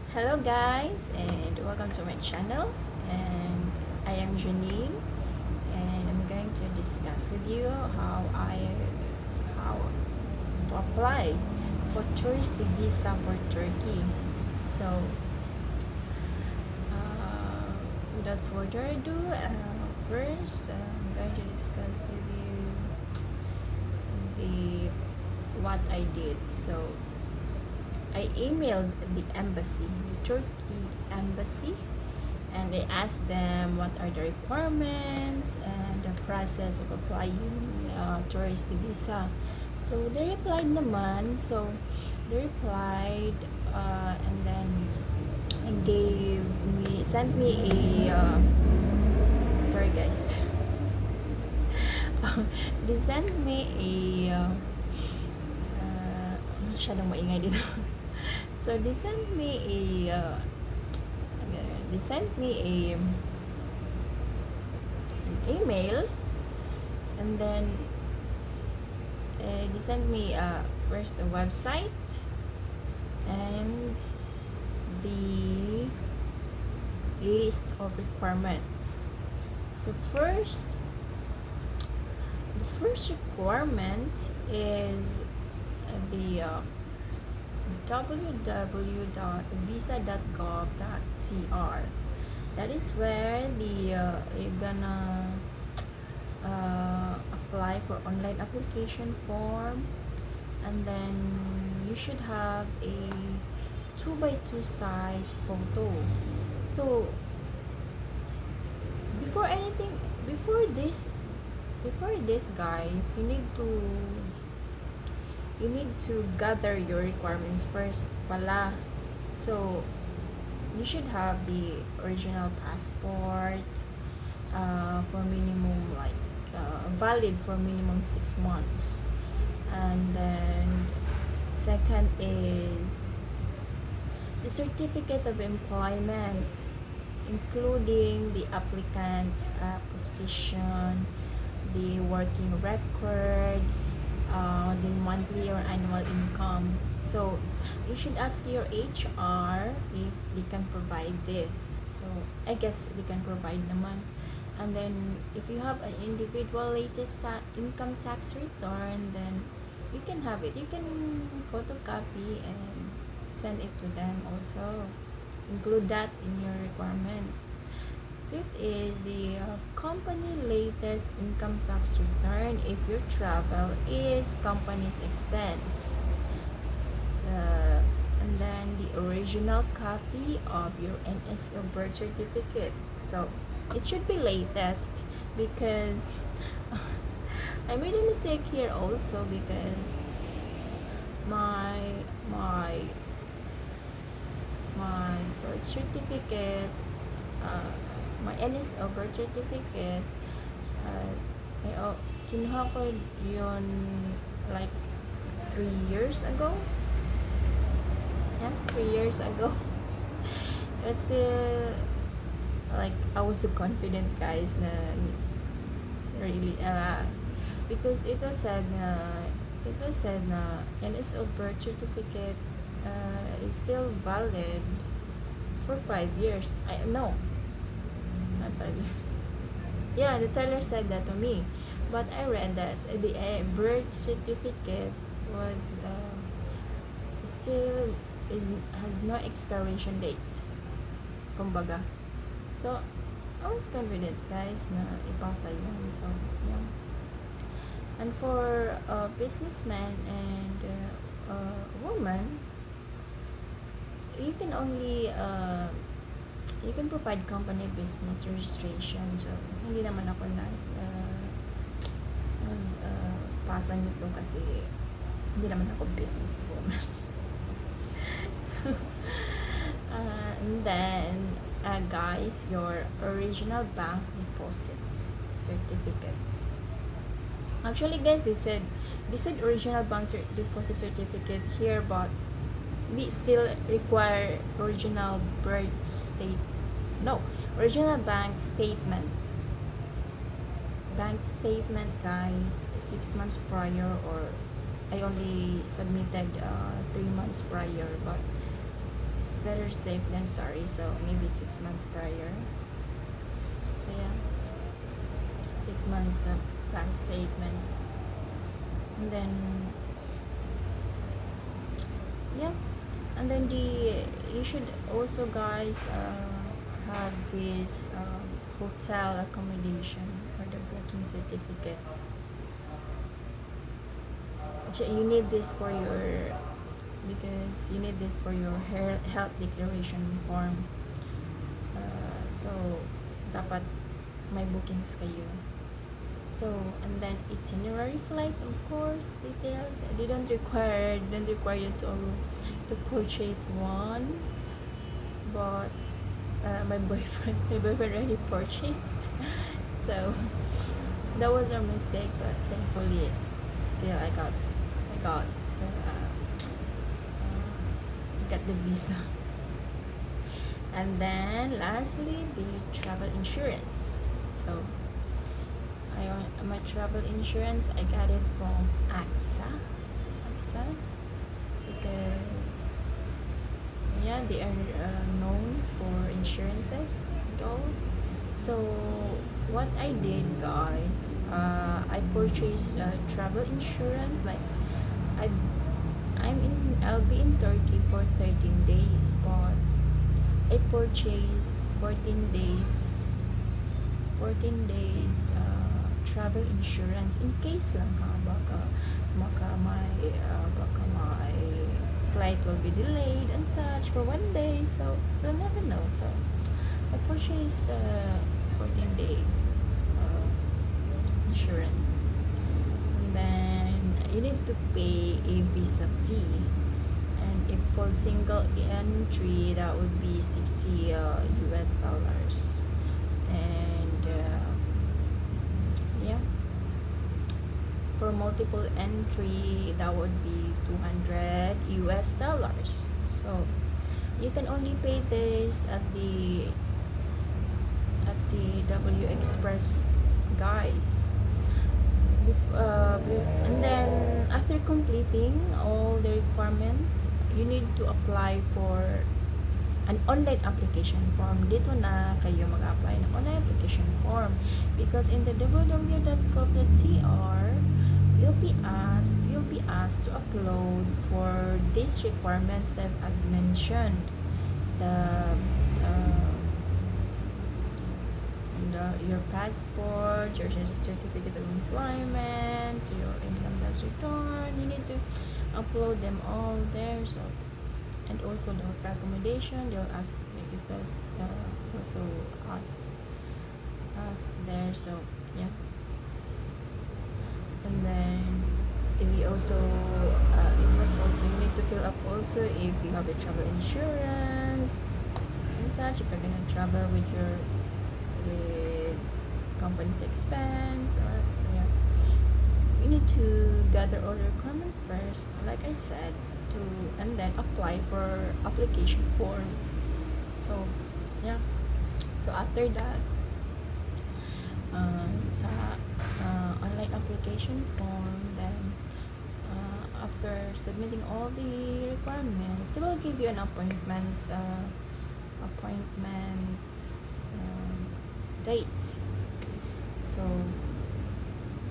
Hello guys and welcome to my channel, and I am Janine, and I'm going to discuss with you how to apply for tourist visa for Turkey. So without further ado, first I'm going to discuss with you the what I did. So I emailed the embassy, the Turkey embassy, and I asked them what are the requirements and the process of applying tourist visa. So they replied naman. So they replied, and then sent me a sorry guys. They sent me a masyadong maingay dito. So they sent me an email, and then they sent me first a website and the list of requirements. So the first requirement is the www.visa.gov.tr. That is where you're gonna apply for online application form, and then you should have a 2 by 2 size photo. So before anything, before this guys, you need to gather your requirements first pala. So you should have the original passport for minimum valid for minimum 6 months, and then second is the certificate of employment, including the applicant's position, the working record, the monthly or annual income. So you should ask your HR if they can provide this. So I guess they can provide naman. And then if you have an individual latest income tax return, then you can have it. You can photocopy and send it to them also. Include that in your requirements. Fifth is the company latest income tax return if your travel is company's expense. And then the original copy of your NSO birth certificate. So it should be latest, because I made a mistake here also, because my my my birth certificate, my NSO birth certificate, kinuha ko yun like 3 years ago. Yeah, 3 years ago. It's still like I was so confident guys na really because it was said na NSO birth certificate is still valid for 5 years. No, not 5 years. Yeah, the teller said that to me, but I read that the birth certificate was still has no expiration date, kumbaga. So I was confident guys na ipasa yun. So yeah. And for businessmen and woman, you can only you can provide company business registration. So hindi naman ako pasa nito kasi hindi naman ako business woman. So and then guys, your original bank deposit certificates. Actually guys, they said original bank deposit certificate here, but we still require original original bank statement guys, 6 months prior, or I only submitted 3 months prior, but It's better safe than sorry. So maybe 6 months prior. So yeah, 6 months bank statement, and then yeah, and then the you should also guys have this hotel accommodation or the booking certificates. Actually, you need this for your because you need this for your health declaration form. So dapat may bookings kayo. So, and then itinerary flight, of course, details. They don't require you to purchase one, but my boyfriend already purchased. So that was our mistake, but thankfully, still got the visa. And then lastly, the travel insurance. So my travel insurance, I got it from AXA, because yeah, they are known for insurances and all. So what I did, guys, I purchased travel insurance. Like I I'll be in Turkey for 13 days, but I purchased 14 days 14 days travel insurance in case lang ha, baka my flight will be delayed and such for 1 day, so you'll never know. So I purchased 14-day insurance, and then you need to pay a visa fee, and if for single entry that would be $60 US, and yeah, for multiple entry that would be $200 US. So you can only pay this at the W Express, guys. And then after completing all the requirements, you need to apply for an online application form. Dito na kayo mag-apply ng online application form, because in the www.gov.tr you'll be asked to upload for these requirements that I've mentioned. Your passport, your certificate of employment, your income tax return. You need to upload them all there. So, and also the hotel accommodation, they'll ask you guys also ask there. So yeah, and then you also you need to fill up also if you have a travel insurance and such, if you're gonna travel with company's expense, or so yeah, you need to gather all your requirements first, like I said, and then apply for application form. So yeah, so after that, sa online application form, then after submitting all the requirements, they will give you an appointment date. So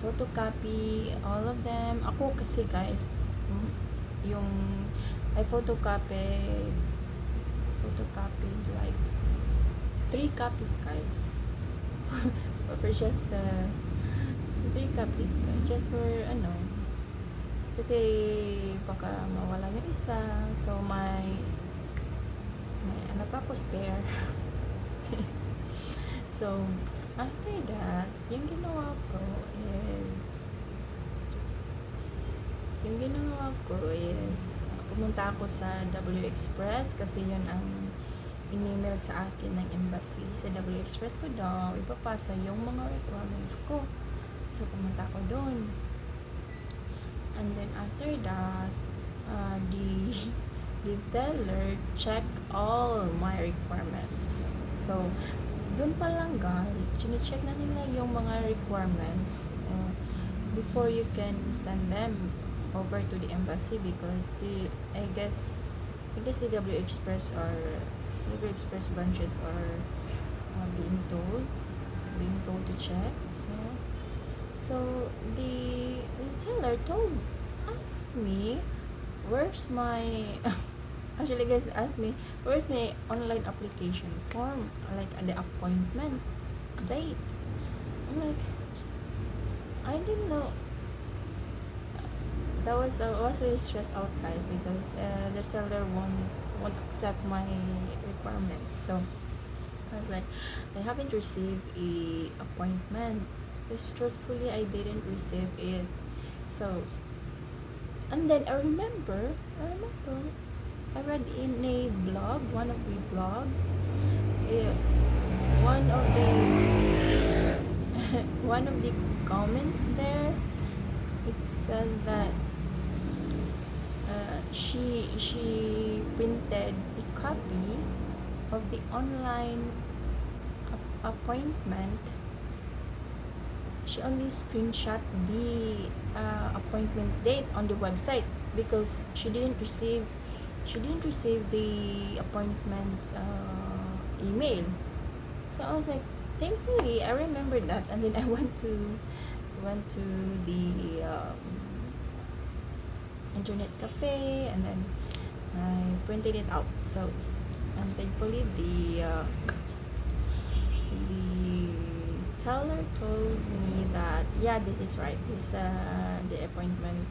photocopy all of them. Ako kasi, guys, yung I photocopied like 3 copies, guys. for just 3 copies, guys, just for kasi baka mawala yung isa, so may ano pa ako spare. So after that, yung ginawa ko is pumunta ako sa W Express, kasi yun ang in-email sa akin ng embassy. Sa W Express ko daw ipapasa yung mga requirements ko. So pumunta ako doon, and then after that, the teller check all my requirements. So doon pa lang, guys, chine-check na nila yung mga requirements before you can send them over to the embassy, because I guess I guess the W Express branches are being told to check. So the retailer told asked me where's my actually guys asked me where's my online application form, like the appointment date. I'm like, I didn't know. I was really stressed out, guys, because the teller won't accept my requirements. So I was like, I haven't received a appointment because truthfully I didn't receive it. So and then I read in a blog, one of the blogs, eh, one of the one of the comments there, it says that she printed a copy of the online appointment. She only screenshot the appointment date on the website because she didn't receive the appointment email. So I was like, thankfully I remembered that, and then I went to the internet cafe, and then I printed it out. So and thankfully the teller told me that yeah, this is right, this is the appointment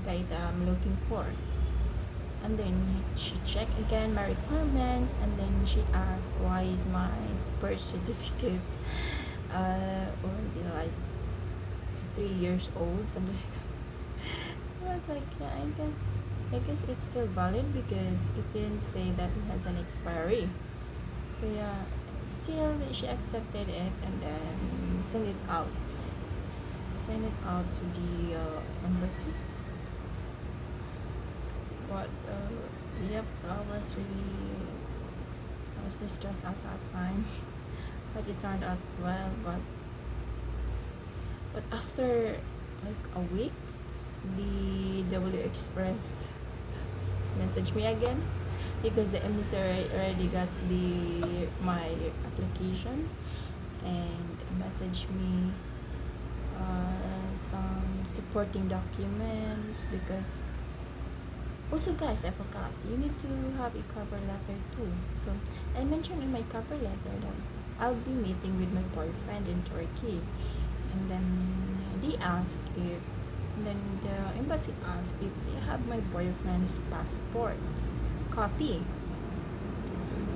date I'm looking for. And then she checked again my requirements, and then she asked why is my birth certificate already like 3 years old, something like that. I was like, yeah, I guess it's still valid because it didn't say that it has an expiry. So yeah, still she accepted it, and then sent it out to the embassy. But yep, so I was stressed out that time. But it turned out well. But after like a week, the W Express messaged me again because the emissary already got my application, and messaged me some supporting documents. Because also, guys, I forgot, you need to have a cover letter too. So I mentioned in my cover letter that I'll be meeting with my boyfriend in Turkey, and then they asked if then the embassy asked if they have my boyfriend's passport copy.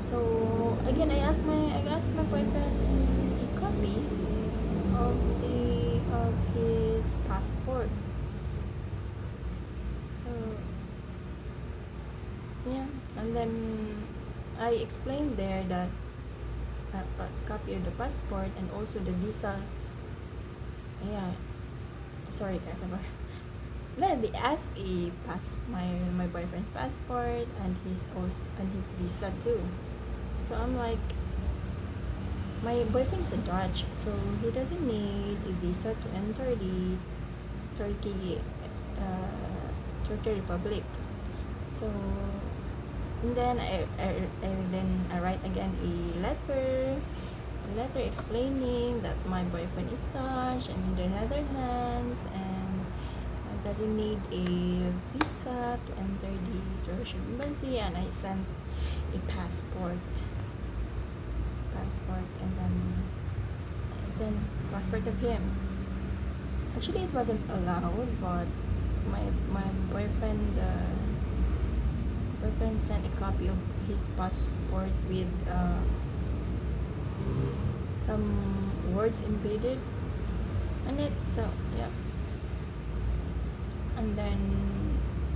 So again, I asked my boyfriend a copy of his passport. So yeah, and then I explained there that a copy of the passport and also the visa. Yeah, sorry guys, then they asked my boyfriend's passport and his visa too. So I'm like, my boyfriend is a Dutch, so he doesn't need a visa to enter the Turkey Turkey Republic. So and then I write again a letter explaining that my boyfriend is Dutch and in the Netherlands, and doesn't need a visa to enter the Turkish embassy, and I sent a passport, and then I sent passport of him. Actually, it wasn't allowed, but my boyfriend sent a copy of his passport with some words embedded on it. So yeah, and then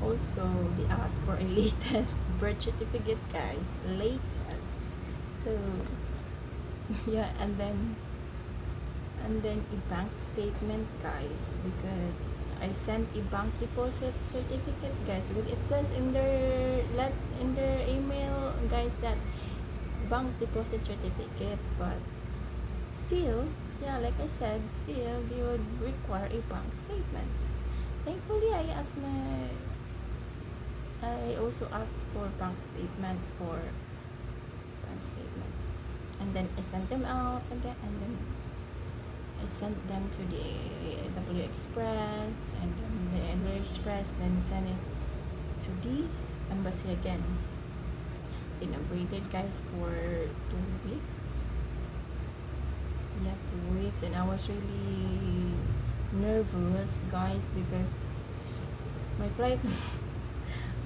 also they asked for a latest birth certificate, guys, latest. So yeah, and then a bank statement, guys, because I sent a bank deposit certificate, guys, because it says in their email, guys, that bank deposit certificate. But still, yeah, like I said, still they would require a bank statement. Thankfully, I asked I also asked for bank statement and then I sent them out again, and then I sent them to the W Express, and then the W Express then sent it to the embassy again. Then I waited, guys, for 2 weeks. Yeah, 2 weeks, and I was really nervous, guys, because my flight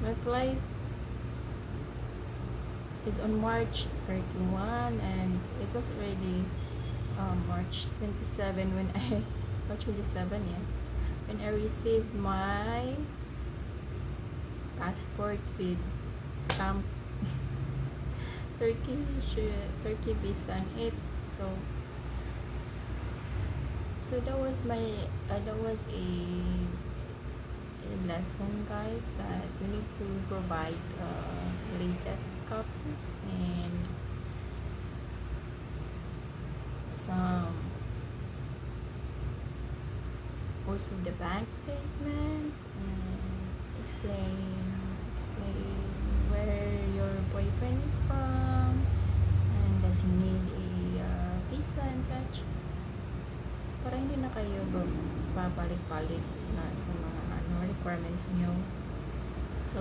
my flight is on March 31, and it was already March 27 when I March 27, yeah, when I received my passport with stamp Turkey visa on it. So that was a lesson, guys, that you need to provide latest copies and some, also the bank statement, and explain where your boyfriend is from, and does he need a visa and such, para hindi na kayo babalik-balik na sa mga requirements niyo. So,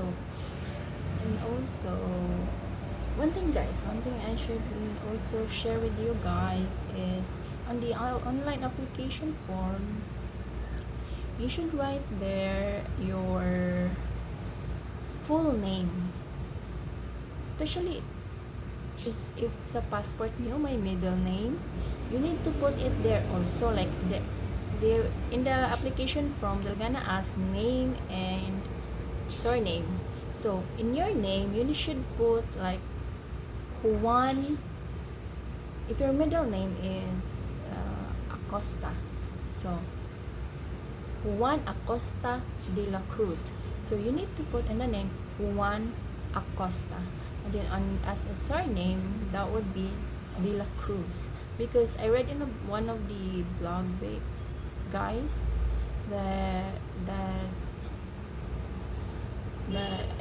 and also one thing I should also share with you guys is on the online application form, you should write there your full name, especially if sa passport niyo may middle name, you need to put it there also, like the in the application form they're gonna ask name and surname. So in your name you should put like Juan. If your middle name is Acosta, so Juan Acosta de la Cruz, so you need to put in the name Juan Acosta, and then as a surname that would be de la Cruz, because I read in one of the blog, guys, that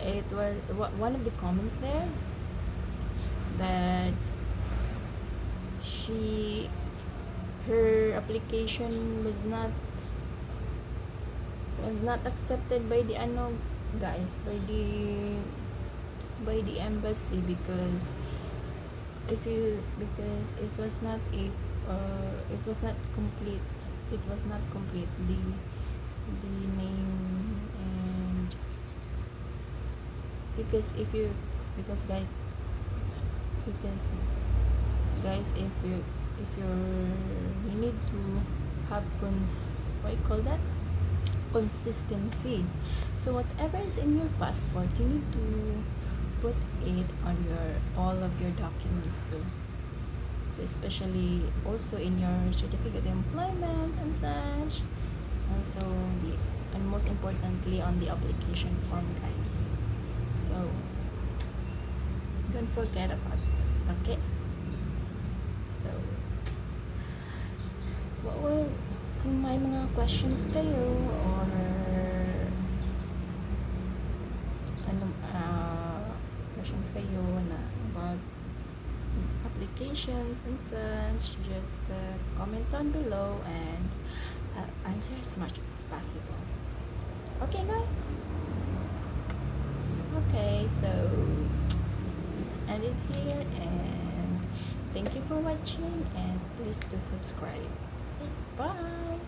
it was one of the comments there that her application was not accepted by the guys, by the embassy, because it was not complete. It was not complete the name, and because guys, if you need to have what you call that, consistency. So whatever is in your passport, you need to put it on all of your documents too. So especially also in your certificate of employment and such. Also and most importantly on the application form, guys. So don't forget about it, okay? So kung may mga questions kayo or questions kayo na about applications and such, just comment down below and I'll answer as much as possible. Okay, guys? Okay, so let's end it here, and thank you for watching, and please do subscribe. Okay, bye!